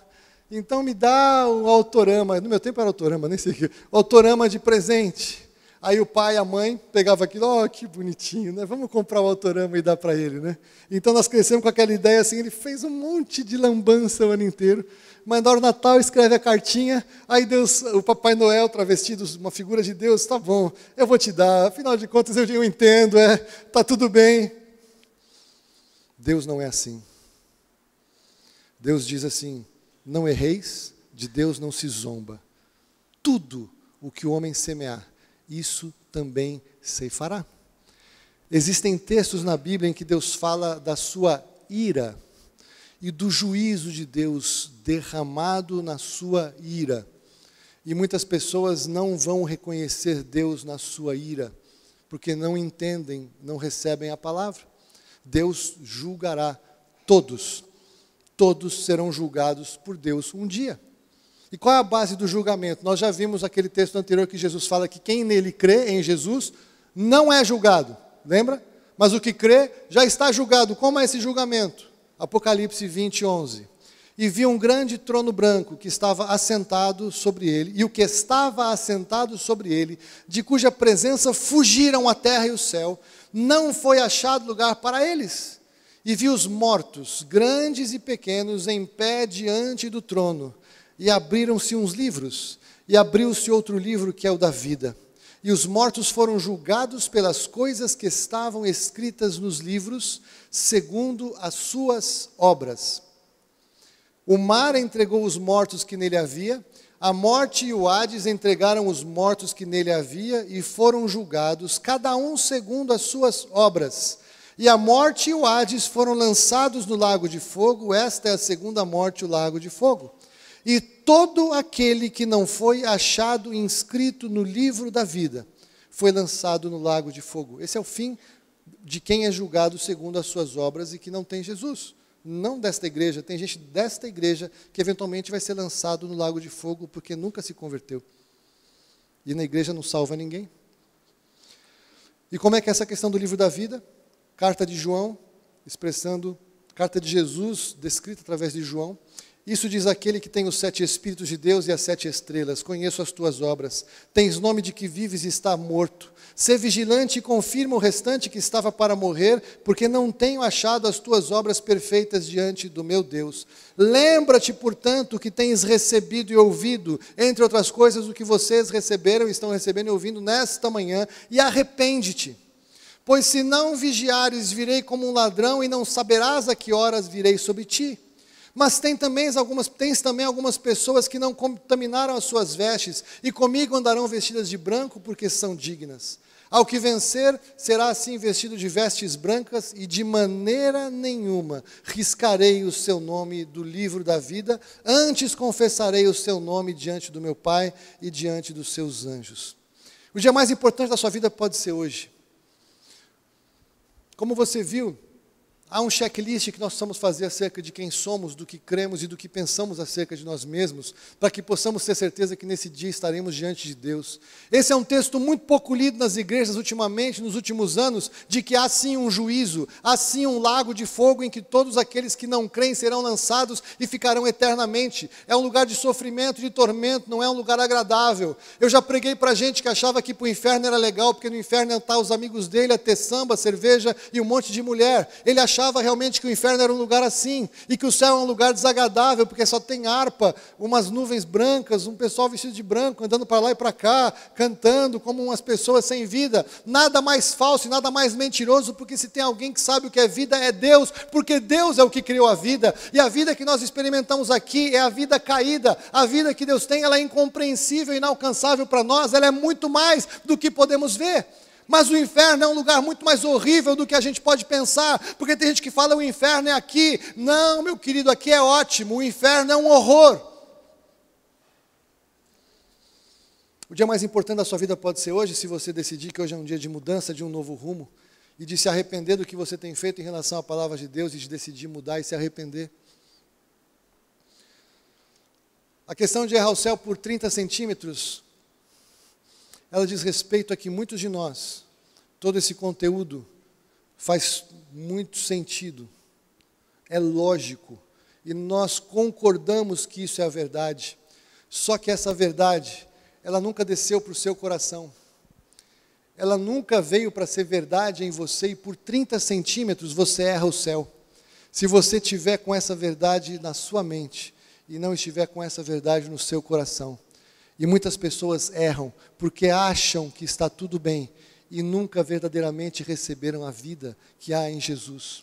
então me dá o autorama, no meu tempo era autorama, nem sei o que, autorama de presente. Aí o pai e a mãe pegavam aquilo, que bonitinho, né? Vamos comprar o autorama e dar para ele, né? Então nós crescemos com aquela ideia assim, ele fez um monte de lambança o ano inteiro, mas na hora do Natal escreve a cartinha, aí Deus, o Papai Noel travestido, uma figura de Deus, tá bom, eu vou te dar, afinal de contas eu entendo, tá tudo bem. Deus não é assim. Deus diz assim, não erreis, de Deus não se zomba. Tudo o que o homem semear, isso também ceifará. Existem textos na Bíblia em que Deus fala da sua ira, e do juízo de Deus derramado na sua ira. E muitas pessoas não vão reconhecer Deus na sua ira, porque não entendem, não recebem a palavra. Deus julgará todos. Todos serão julgados por Deus um dia. E qual é a base do julgamento? Nós já vimos aquele texto anterior que Jesus fala que quem nele crê, em Jesus, não é julgado. Lembra? Mas o que crê já está julgado. Como é esse julgamento? Apocalipse 20, 11. E vi um grande trono branco que estava assentado sobre ele, e o que estava assentado sobre ele, de cuja presença fugiram a terra e o céu, não foi achado lugar para eles. E vi os mortos, grandes e pequenos, em pé diante do trono, e abriram-se uns livros, e abriu-se outro livro que é o da vida. E os mortos foram julgados pelas coisas que estavam escritas nos livros, segundo as suas obras. O mar entregou os mortos que nele havia, a morte e o Hades entregaram os mortos que nele havia e foram julgados, cada um segundo as suas obras. E a morte e o Hades foram lançados no lago de fogo, esta é a segunda morte, o lago de fogo. E todo aquele que não foi achado inscrito no livro da vida foi lançado no lago de fogo. Esse é o fim de quem é julgado segundo as suas obras e que não tem Jesus. Não desta igreja, tem gente desta igreja que eventualmente vai ser lançado no lago de fogo porque nunca se converteu. E na igreja não salva ninguém. E como é que é essa questão do livro da vida? Carta de João, expressando, carta de Jesus, descrita através de João. Isso diz aquele que tem os 7 Espíritos de Deus e as 7 estrelas. Conheço as tuas obras. Tens nome de que vives e está morto. Sê vigilante e confirma o restante que estava para morrer, porque não tenho achado as tuas obras perfeitas diante do meu Deus. Lembra-te, portanto, que tens recebido e ouvido, entre outras coisas, o que vocês receberam, estão recebendo e ouvindo nesta manhã, e arrepende-te. Pois se não vigiares, virei como um ladrão, e não saberás a que horas virei sobre ti. Mas tens também algumas pessoas que não contaminaram as suas vestes, e comigo andarão vestidas de branco, porque são dignas. Ao que vencer, será assim vestido de vestes brancas, e de maneira nenhuma riscarei o seu nome do livro da vida, antes confessarei o seu nome diante do meu Pai e diante dos seus anjos. O dia mais importante da sua vida pode ser hoje. Como você viu, há um checklist que nós precisamos fazer acerca de quem somos, do que cremos e do que pensamos acerca de nós mesmos, para que possamos ter certeza que nesse dia estaremos diante de Deus. Esse é um texto muito pouco lido nas igrejas ultimamente, nos últimos anos, de que há sim um juízo, há sim um lago de fogo em que todos aqueles que não creem serão lançados e ficarão eternamente. É um lugar de sofrimento, de tormento, não é um lugar agradável. Eu já preguei para gente que achava que para o inferno era legal, porque no inferno iam estar os amigos dele a ter samba, cerveja e um monte de mulher. Ele achava realmente que o inferno era um lugar assim, e que o céu é um lugar desagradável, porque só tem harpa, umas nuvens brancas, um pessoal vestido de branco, andando para lá e para cá, cantando como umas pessoas sem vida. Nada mais falso e nada mais mentiroso, porque se tem alguém que sabe o que é vida, é Deus, porque Deus é o que criou a vida, e a vida que nós experimentamos aqui é a vida caída. A vida que Deus tem, ela é incompreensível, inalcançável para nós, ela é muito mais do que podemos ver. Mas o inferno é um lugar muito mais horrível do que a gente pode pensar, porque tem gente que fala o inferno é aqui. Não, meu querido, aqui é ótimo, o inferno é um horror. O dia mais importante da sua vida pode ser hoje, se você decidir que hoje é um dia de mudança, de um novo rumo, e de se arrepender do que você tem feito em relação à palavra de Deus, e de decidir mudar e se arrepender. A questão de errar o céu por 30 centímetros, ela diz respeito a que muitos de nós, todo esse conteúdo faz muito sentido, é lógico, e nós concordamos que isso é a verdade, só que essa verdade, ela nunca desceu para o seu coração, ela nunca veio para ser verdade em você, e por 30 centímetros você erra o céu. Se você tiver com essa verdade na sua mente, e não estiver com essa verdade no seu coração. E muitas pessoas erram porque acham que está tudo bem e nunca verdadeiramente receberam a vida que há em Jesus.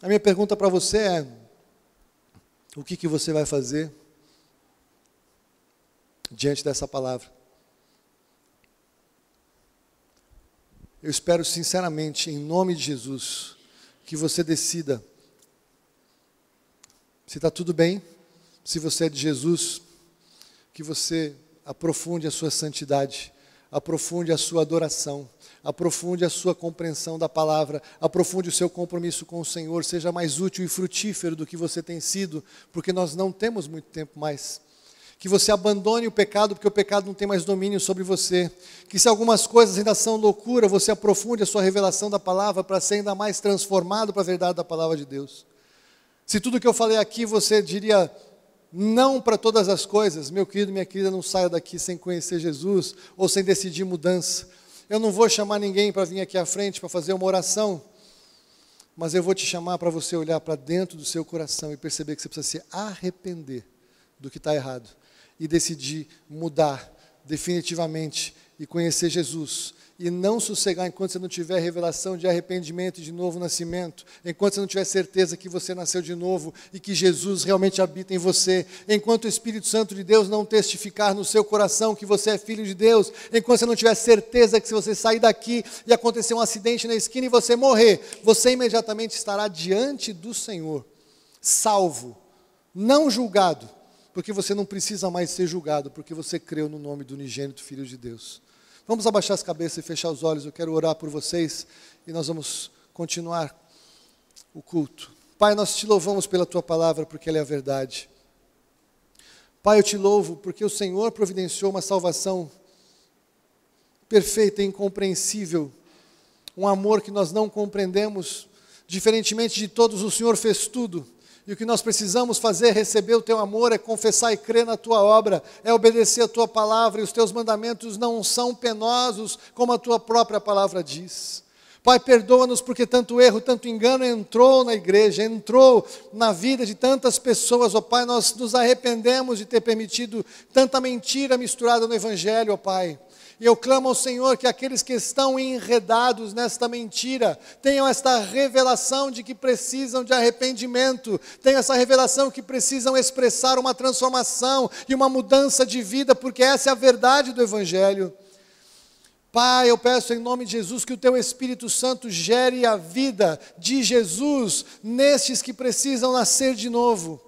A minha pergunta para você é: o que você vai fazer diante dessa palavra? Eu espero sinceramente, em nome de Jesus, que você decida se está tudo bem. Se você é de Jesus, que você aprofunde a sua santidade, aprofunde a sua adoração, aprofunde a sua compreensão da palavra, aprofunde o seu compromisso com o Senhor, seja mais útil e frutífero do que você tem sido, porque nós não temos muito tempo mais. Que você abandone o pecado, porque o pecado não tem mais domínio sobre você. Que se algumas coisas ainda são loucura, você aprofunde a sua revelação da palavra para ser ainda mais transformado para a verdade da palavra de Deus. Se tudo que eu falei aqui você diria não para todas as coisas, meu querido, minha querida, não saia daqui sem conhecer Jesus ou sem decidir mudança. Eu não vou chamar ninguém para vir aqui à frente para fazer uma oração, mas eu vou te chamar para você olhar para dentro do seu coração e perceber que você precisa se arrepender do que está errado e decidir mudar definitivamente e conhecer Jesus, e não sossegar enquanto você não tiver revelação de arrependimento e de novo nascimento, enquanto você não tiver certeza que você nasceu de novo e que Jesus realmente habita em você, enquanto o Espírito Santo de Deus não testificar no seu coração que você é filho de Deus, enquanto você não tiver certeza que se você sair daqui e acontecer um acidente na esquina e você morrer, você imediatamente estará diante do Senhor, salvo, não julgado, porque você não precisa mais ser julgado, porque você creu no nome do unigênito Filho de Deus. Vamos abaixar as cabeças e fechar os olhos, eu quero orar por vocês, e nós vamos continuar o culto. Pai, nós te louvamos pela tua palavra, porque ela é a verdade. Pai, eu te louvo, porque o Senhor providenciou uma salvação perfeita e incompreensível, um amor que nós não compreendemos, diferentemente de todos, o Senhor fez tudo. E o que nós precisamos fazer, receber o teu amor, é confessar e crer na tua obra, é obedecer a tua palavra, e os teus mandamentos não são penosos, como a tua própria palavra diz. Pai, perdoa-nos porque tanto erro, tanto engano entrou na igreja, entrou na vida de tantas pessoas, ó Pai, nós nos arrependemos de ter permitido tanta mentira misturada no Evangelho, ó Pai. E eu clamo ao Senhor que aqueles que estão enredados nesta mentira, tenham esta revelação de que precisam de arrependimento, tenham essa revelação que precisam expressar uma transformação e uma mudança de vida, porque essa é a verdade do Evangelho. Pai, eu peço em nome de Jesus que o Teu Espírito Santo gere a vida de Jesus nestes que precisam nascer de novo.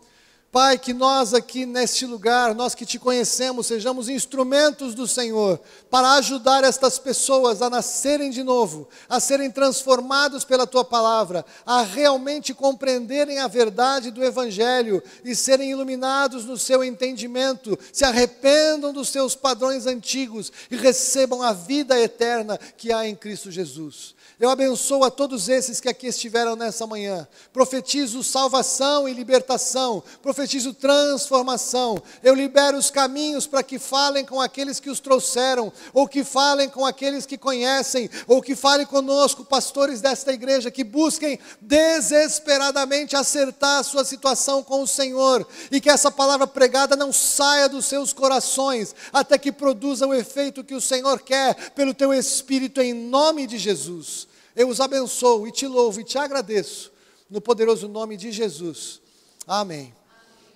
Pai, que nós aqui neste lugar, nós que Te conhecemos, sejamos instrumentos do Senhor para ajudar estas pessoas a nascerem de novo, a serem transformados pela Tua palavra, a realmente compreenderem a verdade do Evangelho e serem iluminados no seu entendimento, se arrependam dos seus padrões antigos e recebam a vida eterna que há em Cristo Jesus. Eu abençoo a todos esses que aqui estiveram nessa manhã, profetizo salvação e libertação, profetizo transformação, eu libero os caminhos para que falem com aqueles que os trouxeram, ou que falem com aqueles que conhecem, ou que falem conosco, pastores desta igreja, que busquem desesperadamente acertar a sua situação com o Senhor, e que essa palavra pregada não saia dos seus corações, até que produza o efeito que o Senhor quer, pelo Teu Espírito, em nome de Jesus. Eu os abençoo e Te louvo e Te agradeço, no poderoso nome de Jesus. Amém.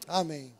Amém.